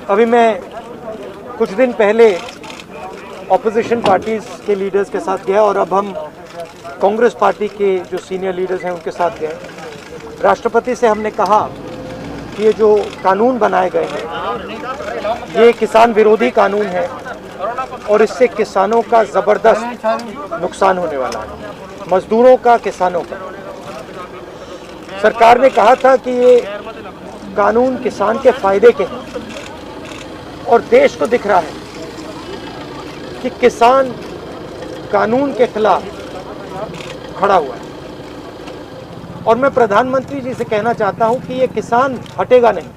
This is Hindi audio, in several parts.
अभी मैं कुछ दिन पहले ऑपोजिशन पार्टीज़ के लीडर्स के साथ गया और अब हम कांग्रेस पार्टी के जो सीनियर लीडर्स हैं उनके साथ गए। राष्ट्रपति से हमने कहा कि ये जो कानून बनाए गए हैं ये किसान विरोधी कानून है और इससे किसानों का ज़बरदस्त नुकसान होने वाला है, मजदूरों का, किसानों का। सरकार ने कहा था कि ये कानून किसान के फायदे के हैं और देश को दिख रहा है कि किसान कानून के खिलाफ खड़ा हुआ है। और मैं प्रधानमंत्री जी से कहना चाहता हूं कि ये किसान हटेगा नहीं।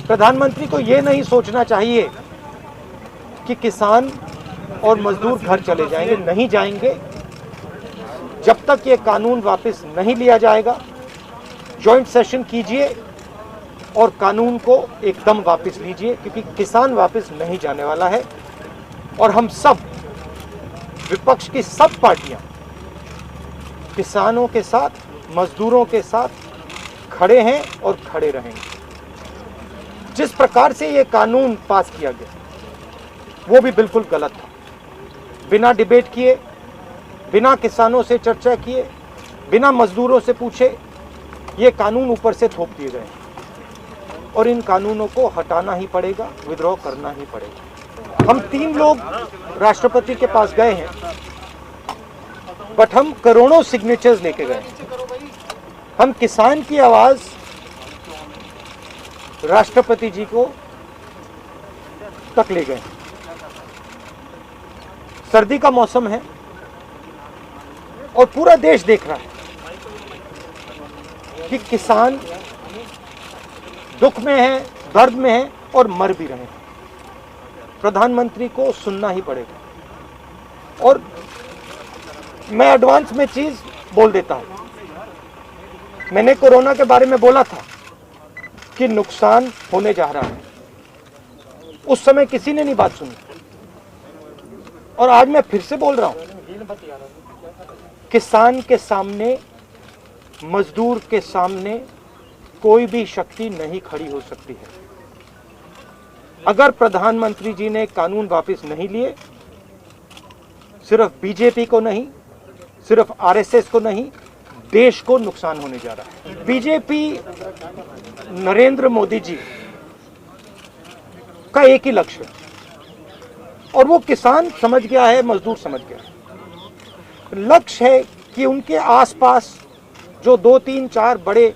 प्रधानमंत्री को ये नहीं सोचना चाहिए कि किसान और मजदूर घर चले जाएंगे, नहीं जाएंगे। जब तक ये कानून वापस नहीं लिया जाएगा, जॉइंट सेशन कीजिए और कानून को एकदम वापस लीजिए, क्योंकि किसान वापस नहीं जाने वाला है। और हम सब, विपक्ष की सब पार्टियां किसानों के साथ, मजदूरों के साथ खड़े हैं और खड़े रहेंगे। जिस प्रकार से ये कानून पास किया गया वो भी बिल्कुल गलत था। बिना डिबेट किए, बिना किसानों से चर्चा किए, बिना मजदूरों से पूछे ये कानून ऊपर से थोप दिए गए और इन कानूनों को हटाना ही पड़ेगा, विड्रॉ करना ही पड़ेगा। हम 3 लोग राष्ट्रपति के पास गए हैं, बट हम करोड़ों सिग्नेचर्स लेके गए हैं। हम किसान की आवाज राष्ट्रपति जी को तक ले गए। सर्दी का मौसम है और पूरा देश देख रहा है कि किसान दुख में है, दर्द में है और मर भी रहे हैं। प्रधानमंत्री को सुनना ही पड़ेगा। और मैं एडवांस में चीज बोल देता हूं। मैंने कोरोना के बारे में बोला था कि नुकसान होने जा रहा है। उस समय किसी ने नहीं बात सुनी और आज मैं फिर से बोल रहा हूं, किसान के सामने, मजदूर के सामने कोई भी शक्ति नहीं खड़ी हो सकती है। अगर प्रधानमंत्री जी ने कानून वापस नहीं लिए, सिर्फ बीजेपी को नहीं, सिर्फ आरएसएस को नहीं, देश को नुकसान होने जा रहा है। बीजेपी, नरेंद्र मोदी जी का एक ही लक्ष्य है और वो किसान समझ गया है, मजदूर समझ गया है। लक्ष्य है कि उनके आसपास जो 2, 3, 4 बड़े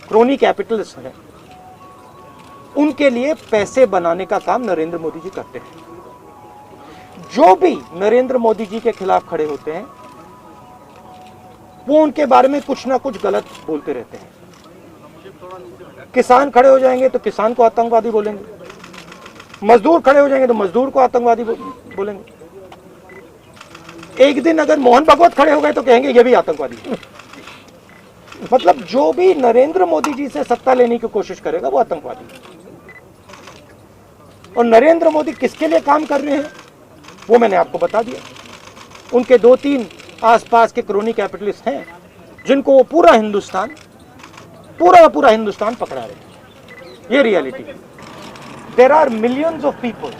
क्रोनी कैपिटल्स हैं, उनके लिए पैसे बनाने का काम नरेंद्र मोदी जी करते हैं। जो भी नरेंद्र मोदी जी के खिलाफ खड़े होते हैं वो उनके बारे में कुछ ना कुछ गलत बोलते रहते हैं। किसान खड़े हो जाएंगे तो किसान को आतंकवादी बोलेंगे, मजदूर खड़े हो जाएंगे तो मजदूर को आतंकवादी बोलेंगे। एक दिन अगर मोहन भागवत खड़े हो गए तो कहेंगे ये भी आतंकवादी। मतलब जो भी नरेंद्र मोदी जी से सत्ता लेने की कोशिश करेगा वो आतंकवादी है। और नरेंद्र मोदी किसके लिए काम कर रहे हैं वो मैंने आपको बता दिया। उनके 2-3 आसपास के क्रोनी कैपिटलिस्ट हैं जिनको वो पूरा हिंदुस्तान पकड़ा रहे हैं। ये रियलिटी है। There are millions of people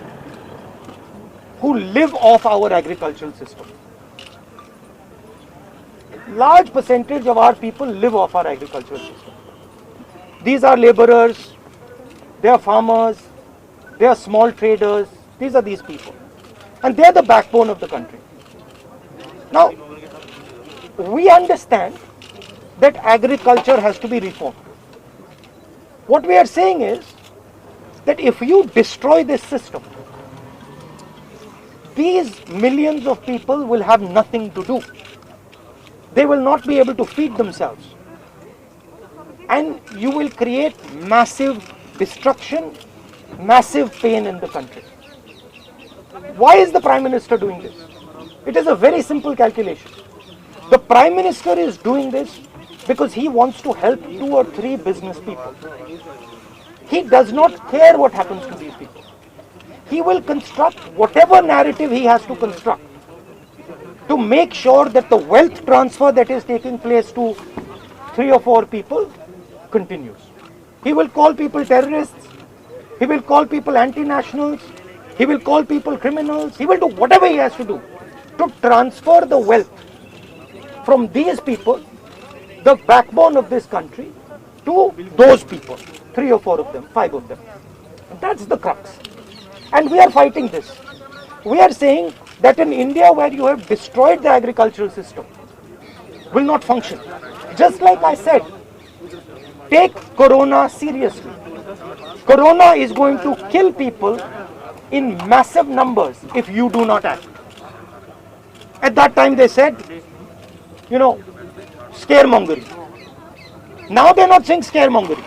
who live off our agricultural system. Large percentage of our people live off our agricultural system. These are laborers, they are farmers, they are small traders. These are these people, and they are the backbone of the country. Now, we understand that agriculture has to be reformed. What we are saying is that if you destroy this system, these millions of people will have nothing to do. They will not be able to feed themselves, and you will create massive destruction, massive pain in the country. Why is the Prime Minister doing this? It is a very simple calculation. The Prime Minister is doing this because he wants to help 2 or 3 business people. He does not care what happens to these people. He will construct whatever narrative he has to construct to make sure that the wealth transfer that is taking place to 3 or 4 people continues. He will call people terrorists. He will call people anti-nationals. He will call people criminals. He will do whatever he has to do to transfer the wealth from these people, the backbone of this country, to those people. 3 or 4 of them, 5 of them. That's the crux. And we are fighting this. We are saying that in India, where you have destroyed the agricultural system, will not function. Just like I said, take Corona seriously. Corona is going to kill people in massive numbers if you do not act. At that time they said, scaremongering. Now they're not saying scaremongering.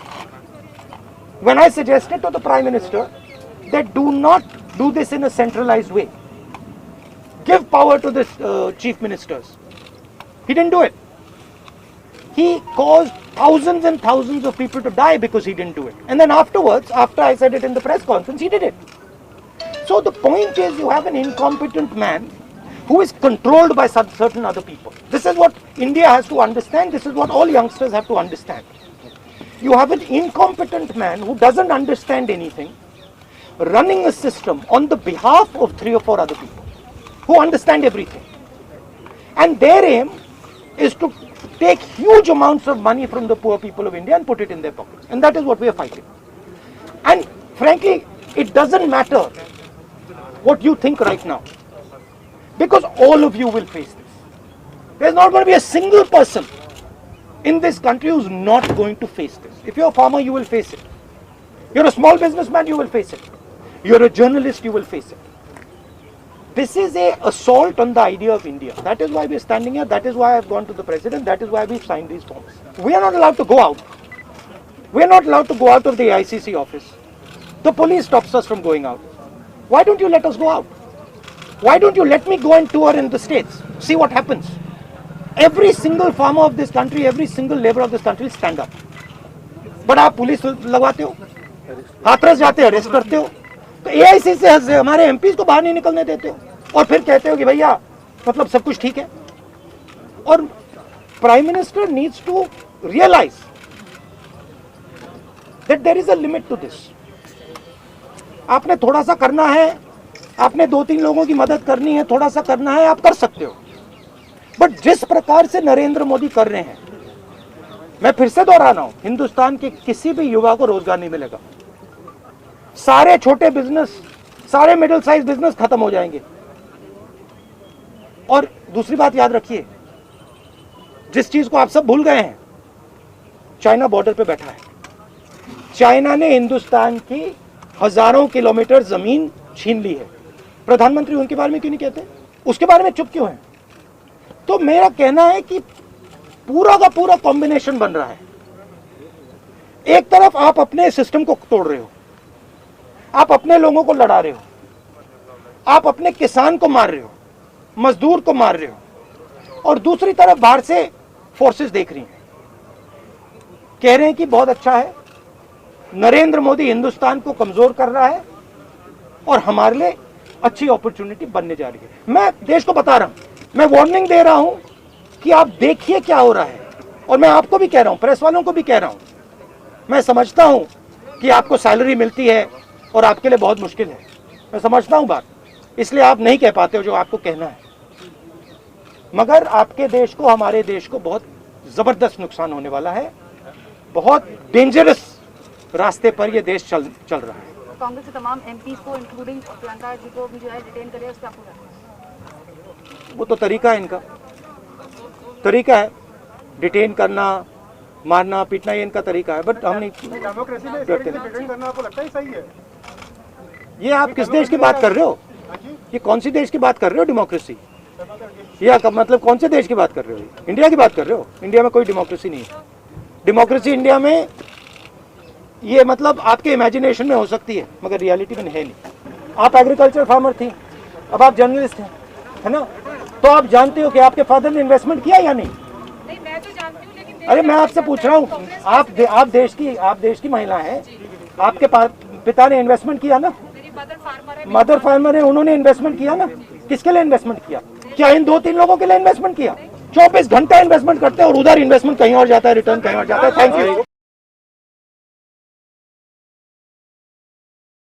When I suggested to the Prime Minister that do not do this in a centralized way, give power to the chief ministers, he didn't do it. He caused thousands and thousands of people to die because he didn't do it. And then afterwards, after I said it in the press conference, he did it. So the point is, you have an incompetent man who is controlled by certain other people. This is what India has to understand. This is what all youngsters have to understand. You have an incompetent man who doesn't understand anything, running a system on the behalf of 3 or 4 other people who understand everything. And their aim is to take huge amounts of money from the poor people of India and put it in their pockets. And that is what we are fighting. And frankly, it doesn't matter what you think right now, because all of you will face this. There's not going to be a single person in this country who's not going to face this. If you're a farmer, you will face it. You're a small businessman, you will face it. You're a journalist, you will face it. This is an assault on the idea of India. That is why we're standing here. That is why I've gone to the president. That is why we've signed these forms. We are not allowed to go out. We are not allowed to go out of the ICC office. The police stops us from going out. Why don't you let us go out? Why don't you let me go and tour in the states? See what happens. Every single farmer of this country, every single labor of this country will stand up. But आप पुलिस लगवाते हो, हाथरस जाते हो, अरेस्ट करते हो, तो AIC से हमारे MPs को बाहर नहीं निकलने देते हो, और फिर कहते हो कि भैया मतलब सब कुछ ठीक है. और Prime Minister needs to realize that there is a limit to this. आपने थोड़ा सा करना है, आपने 2-3 लोगों की मदद करनी है, थोड़ा सा करना है, आप कर सकते हो. बट जिस प्रकार से नरेंद्र मोदी कर रहे हैं, मैं फिर से दोहरा रहा हूं, हिंदुस्तान के किसी भी युवा को रोजगार नहीं मिलेगा. सारे छोटे बिजनेस, सारे मिडिल साइज बिजनेस खत्म हो जाएंगे. और दूसरी बात याद रखिए, जिस चीज को आप सब भूल गए हैं, चाइना बॉर्डर पे बैठा है. चाइना ने हिंदुस्तान की हजारों किलोमीटर जमीन छीन ली है. प्रधानमंत्री उनके बारे में क्यों नहीं कहते? उसके बारे में चुप क्यों है? तो मेरा कहना है कि पूरा का पूरा कॉम्बिनेशन बन रहा है. एक तरफ आप अपने सिस्टम को तोड़ रहे हो, आप अपने लोगों को लड़ा रहे हो, आप अपने किसान को मार रहे हो, मजदूर को मार रहे हो, और दूसरी तरफ बाहर से फोर्सेस देख रही हैं, कह रहे हैं कि बहुत अच्छा है, नरेंद्र मोदी हिंदुस्तान को कमजोर कर रहा है और हमारे लिए अच्छी अपॉर्चुनिटी बनने जा रही है. मैं देश को बता रहा हूं, मैं वार्निंग दे रहा हूं कि आप देखिए क्या हो रहा है. और मैं आपको भी कह रहा हूं, प्रेस वालों को भी कह रहा हूं, मैं समझता हूं कि आपको सैलरी मिलती है और आपके लिए बहुत मुश्किल है. मैं समझता हूं बात, इसलिए आप नहीं कह पाते हो जो आपको कहना है. मगर आपके देश को, हमारे देश को बहुत जबरदस्त नुकसान होने वाला है. बहुत डेंजरस रास्ते पर यह देश चल रहा है. कांग्रेस के तमाम एमपीज को इंक्लूडिंग प्रियंका जी को भी जो है डिटेन करे, उस पर आपको, वो तो तरीका है, इनका तरीका है डिटेन करना, मारना पीटना, ये इनका तरीका है. बट हम नहीं करते. आपको लगता है सही है? ये आप किस देश की बात कर रहे हो? ये कौन सी देश की बात कर रहे हो? डेमोक्रेसी या मतलब कौन से देश की बात कर रहे हो? इंडिया की बात कर रहे हो? इंडिया में कोई डेमोक्रेसी नहीं है. डेमोक्रेसी इंडिया में ये मतलब आपके इमेजिनेशन में हो सकती है, मगर रियलिटी में है नहीं. आप एग्रीकल्चर फार्मर थी, अब आप जर्नलिस्ट हैं, है ना? तो आप जानते हो कि आपके फादर ने इन्वेस्टमेंट किया या नहीं? नहीं, मैं तो जानती हूं, लेकिन अरे मैं आपसे पूछ रहा हूँ, आप देश की महिला हैं, आपके पिता ने इन्वेस्टमेंट किया ना? मेरी मदर फार्मर है, उन्होंने इन्वेस्टमेंट किया ना? किसके लिए इन्वेस्टमेंट किया? क्या इन 2-3 लोगों के लिए इन्वेस्टमेंट किया? 24 घंटा इन्वेस्टमेंट करते हैं और उधर इन्वेस्टमेंट कहीं और जाता है, रिटर्न कहीं और जाता है. Thank you.